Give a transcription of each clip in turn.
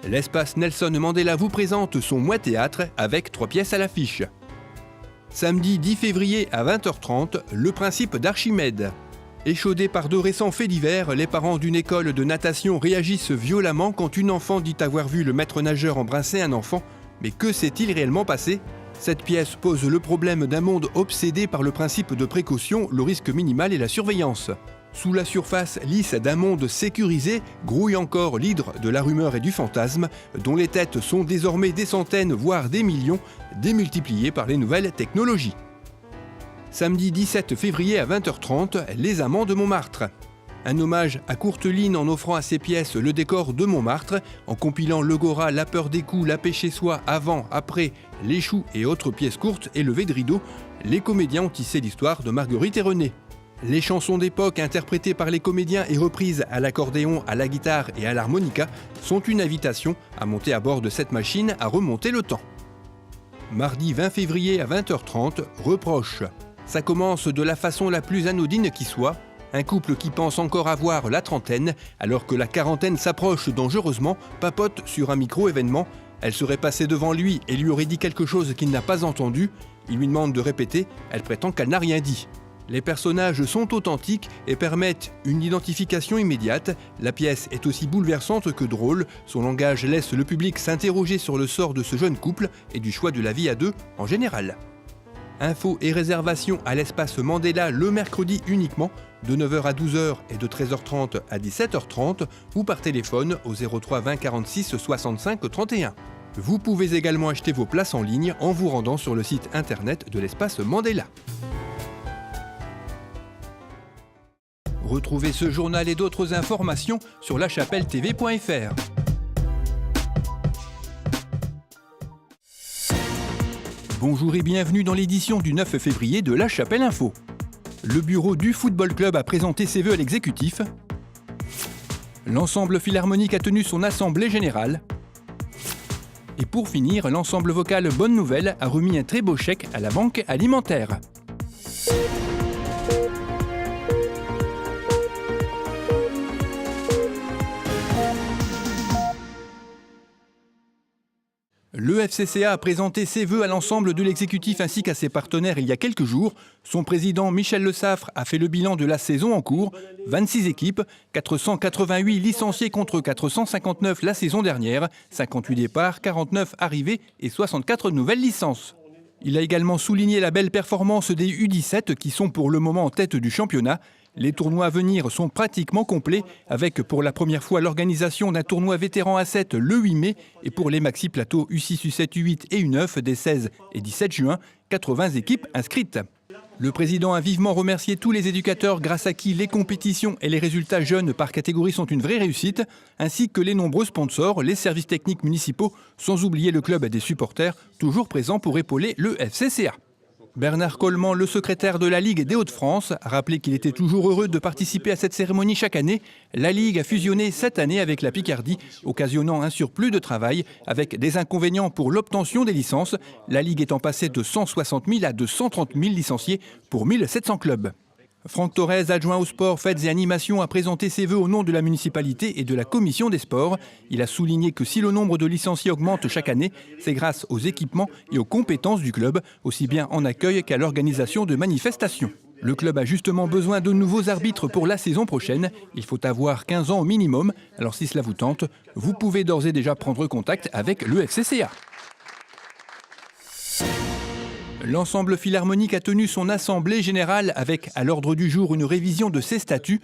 L'espace Nelson Mandela vous présente son Moi Théâtre avec 3 pièces à l'affiche. Samedi 10 février à 20h30, le principe d'Archimède. Échaudés par de récents faits divers, les parents d'une école de natation réagissent violemment quand une enfant dit avoir vu le maître nageur embrasser un enfant. Mais que s'est-il réellement passé ? Cette pièce pose le problème d'un monde obsédé par le principe de précaution, le risque minimal et la surveillance. Sous la surface lisse d'un monde sécurisé, grouille encore l'hydre de la rumeur et du fantasme, dont les têtes sont désormais des centaines, voire des millions, démultipliées par les nouvelles technologies. Samedi 17 février à 20h30, Les Amants de Montmartre. Un hommage à Courteline en offrant à ses pièces le décor de Montmartre, en compilant le Gora, La peur des coups, La paix chez soi, Avant, Après, Les choux et autres pièces courtes et levées de rideau, les comédiens ont tissé l'histoire de Marguerite et René. Les chansons d'époque interprétées par les comédiens et reprises à l'accordéon, à la guitare et à l'harmonica sont une invitation à monter à bord de cette machine à remonter le temps. Mardi 20 février à 20h30, Reproche. Ça commence de la façon la plus anodine qui soit. Un couple qui pense encore avoir la trentaine, alors que la quarantaine s'approche dangereusement, papote sur un micro-événement. Elle serait passée devant lui et lui aurait dit quelque chose qu'il n'a pas entendu. Il lui demande de répéter, elle prétend qu'elle n'a rien dit. Les personnages sont authentiques et permettent une identification immédiate. La pièce est aussi bouleversante que drôle. Son langage laisse le public s'interroger sur le sort de ce jeune couple et du choix de la vie à deux en général. Infos et réservations à l'espace Mandela le mercredi uniquement, de 9h à 12h et de 13h30 à 17h30 ou par téléphone au 03 20 46 65 31. Vous pouvez également acheter vos places en ligne en vous rendant sur le site internet de l'espace Mandela. Retrouvez ce journal et d'autres informations sur lachapelle-tv.fr. Bonjour et bienvenue dans l'édition du 9 février de La Chapelle Info. Le bureau du Football Club a présenté ses vœux à l'exécutif. L'ensemble philharmonique a tenu son assemblée générale. Et pour finir, l'ensemble vocal Bonne Nouvelle a remis un très beau chèque à la Banque Alimentaire. Le FCCA a présenté ses vœux à l'ensemble de l'exécutif ainsi qu'à ses partenaires il y a quelques jours. Son président Michel Le Saffre a fait le bilan de la saison en cours. 26 équipes, 488 licenciés contre 459 la saison dernière, 58 départs, 49 arrivées et 64 nouvelles licences. Il a également souligné la belle performance des U17 qui sont pour le moment en tête du championnat. Les tournois à venir sont pratiquement complets, avec pour la première fois l'organisation d'un tournoi vétéran A7 le 8 mai et pour les maxi plateaux U6, U7, U8 et U9 des 16 et 17 juin, 80 équipes inscrites. Le président a vivement remercié tous les éducateurs grâce à qui les compétitions et les résultats jeunes par catégorie sont une vraie réussite, ainsi que les nombreux sponsors, les services techniques municipaux, sans oublier le club des supporters, toujours présent pour épauler le FCCA. Bernard Coleman, le secrétaire de la Ligue des Hauts-de-France, a rappelé qu'il était toujours heureux de participer à cette cérémonie chaque année. La Ligue a fusionné cette année avec la Picardie, occasionnant un surplus de travail avec des inconvénients pour l'obtention des licences. La Ligue étant passée de 160 000 à 230 000 licenciés pour 1700 clubs. Franck Torres, adjoint au sport, fêtes et animations, a présenté ses vœux au nom de la municipalité et de la commission des sports. Il a souligné que si le nombre de licenciés augmente chaque année, c'est grâce aux équipements et aux compétences du club, aussi bien en accueil qu'à l'organisation de manifestations. Le club a justement besoin de nouveaux arbitres pour la saison prochaine. Il faut avoir 15 ans au minimum. Alors si cela vous tente, vous pouvez d'ores et déjà prendre contact avec le FCCA. L'ensemble philharmonique a tenu son assemblée générale avec à l'ordre du jour une révision de ses statuts.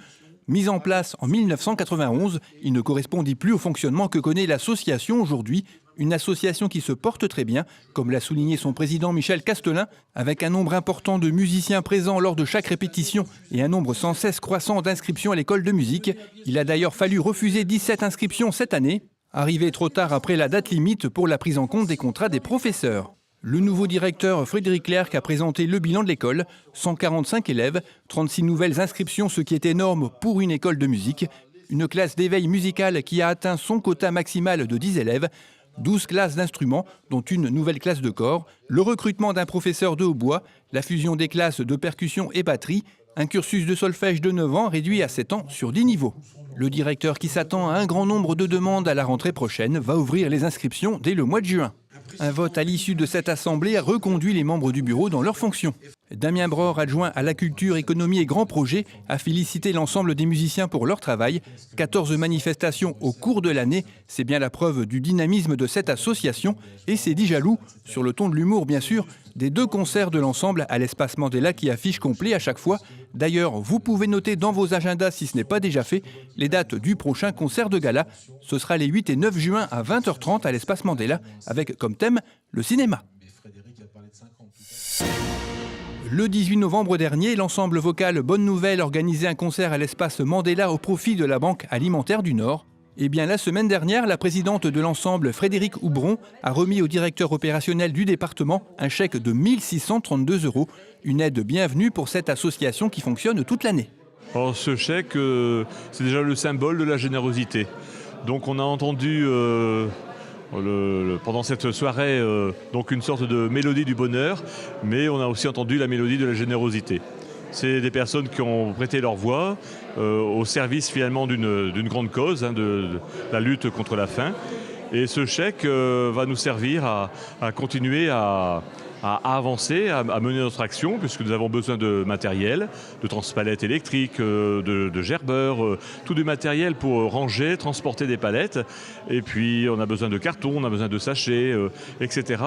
Mis en place en 1991, il ne correspondit plus au fonctionnement que connaît l'association aujourd'hui. Une association qui se porte très bien, comme l'a souligné son président Michel Castelin, avec un nombre important de musiciens présents lors de chaque répétition et un nombre sans cesse croissant d'inscriptions à l'école de musique. Il a d'ailleurs fallu refuser 17 inscriptions cette année, arrivé trop tard après la date limite pour la prise en compte des contrats des professeurs. Le nouveau directeur Frédéric Clerc a présenté le bilan de l'école. 145 élèves, 36 nouvelles inscriptions, ce qui est énorme pour une école de musique. Une classe d'éveil musical qui a atteint son quota maximal de 10 élèves. 12 classes d'instruments, dont une nouvelle classe de corps. Le recrutement d'un professeur de hautbois. La fusion des classes de percussion et batterie. Un cursus de solfège de 9 ans réduit à 7 ans sur 10 niveaux. Le directeur, qui s'attend à un grand nombre de demandes à la rentrée prochaine, va ouvrir les inscriptions dès le mois de juin. Un vote à l'issue de cette assemblée a reconduit les membres du bureau dans leurs fonctions. Damien Bror, adjoint à la culture, économie et grands projets, a félicité l'ensemble des musiciens pour leur travail. 14 manifestations au cours de l'année, c'est bien la preuve du dynamisme de cette association. Et c'est dit jaloux, sur le ton de l'humour bien sûr, des 2 concerts de l'ensemble à l'espace Mandela qui affichent complet à chaque fois. D'ailleurs, vous pouvez noter dans vos agendas, si ce n'est pas déjà fait, les dates du prochain concert de gala. Ce sera les 8 et 9 juin à 20h30 à l'espace Mandela, avec comme thème le cinéma. Le 18 novembre dernier, l'ensemble vocal Bonne Nouvelle organisait un concert à l'espace Mandela au profit de la Banque alimentaire du Nord. Et bien la semaine dernière, la présidente de l'ensemble, Frédéric Houbron, a remis au directeur opérationnel du département un chèque de 1 632 €, une aide bienvenue pour cette association qui fonctionne toute l'année. Alors, ce chèque, c'est déjà le symbole de la générosité. Donc on a entendu pendant cette soirée donc une sorte de mélodie du bonheur, mais on a aussi entendu la mélodie de la générosité. C'est des personnes qui ont prêté leur voix au service finalement d'une grande cause, de la lutte contre la faim. Et ce chèque va nous servir à continuer à avancer, à mener notre action, puisque nous avons besoin de matériel, de transpalettes électriques, de gerbeurs, tout du matériel pour ranger, transporter des palettes. Et puis on a besoin de carton, on a besoin de sachets, etc.,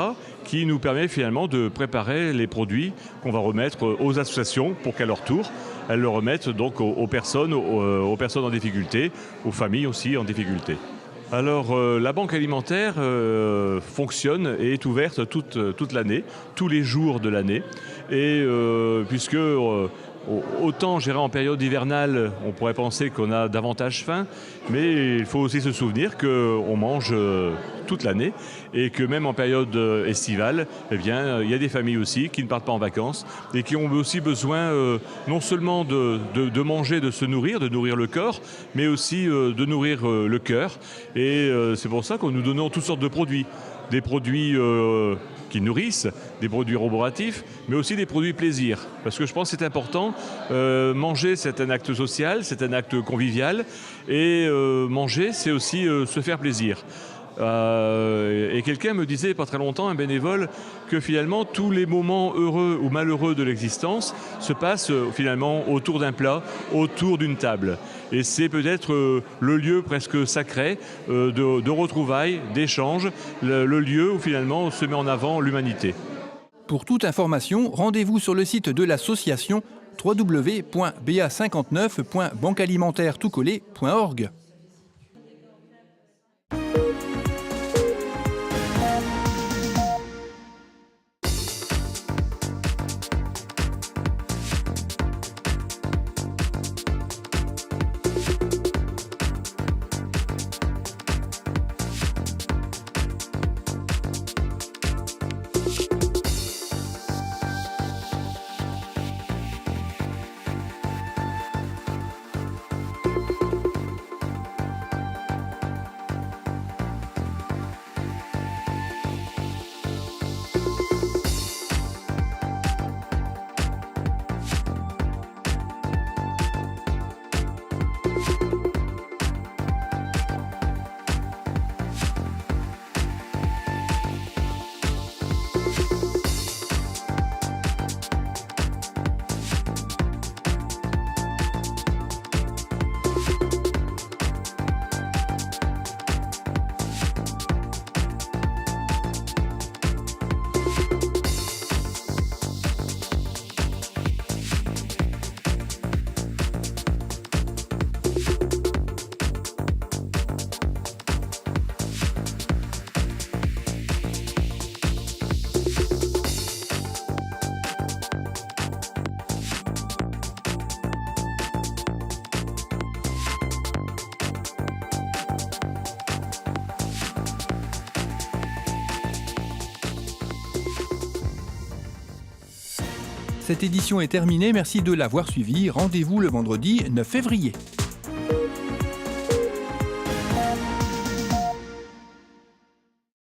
qui nous permet finalement de préparer les produits qu'on va remettre aux associations pour qu'à leur tour, elles le remettent donc aux personnes en difficulté, aux familles aussi en difficulté. Alors la banque alimentaire fonctionne et est ouverte toute l'année, tous les jours de l'année. Et puisque autant gérer en période hivernale, on pourrait penser qu'on a davantage faim, mais il faut aussi se souvenir qu'on mange toute l'année et que même en période estivale, eh bien, il y a des familles aussi qui ne partent pas en vacances et qui ont aussi besoin non seulement de manger, de se nourrir, de nourrir le corps, mais aussi de nourrir le cœur. Et c'est pour ça que nous donnons toutes sortes de produits. Des produits qui nourrissent, des produits roboratifs, mais aussi des produits plaisir. Parce que je pense que c'est important, manger c'est un acte social, c'est un acte convivial, et manger c'est aussi se faire plaisir. Et quelqu'un me disait pas très longtemps, un bénévole, que finalement tous les moments heureux ou malheureux de l'existence se passent finalement autour d'un plat, autour d'une table. Et c'est peut-être le lieu presque sacré de retrouvailles, d'échanges, le lieu où finalement se met en avant l'humanité. Pour toute information, rendez-vous sur le site de l'association www.ba59.banquealimentaire-tout-collé.org. Cette édition est terminée, merci de l'avoir suivie. Rendez-vous le vendredi 9 février.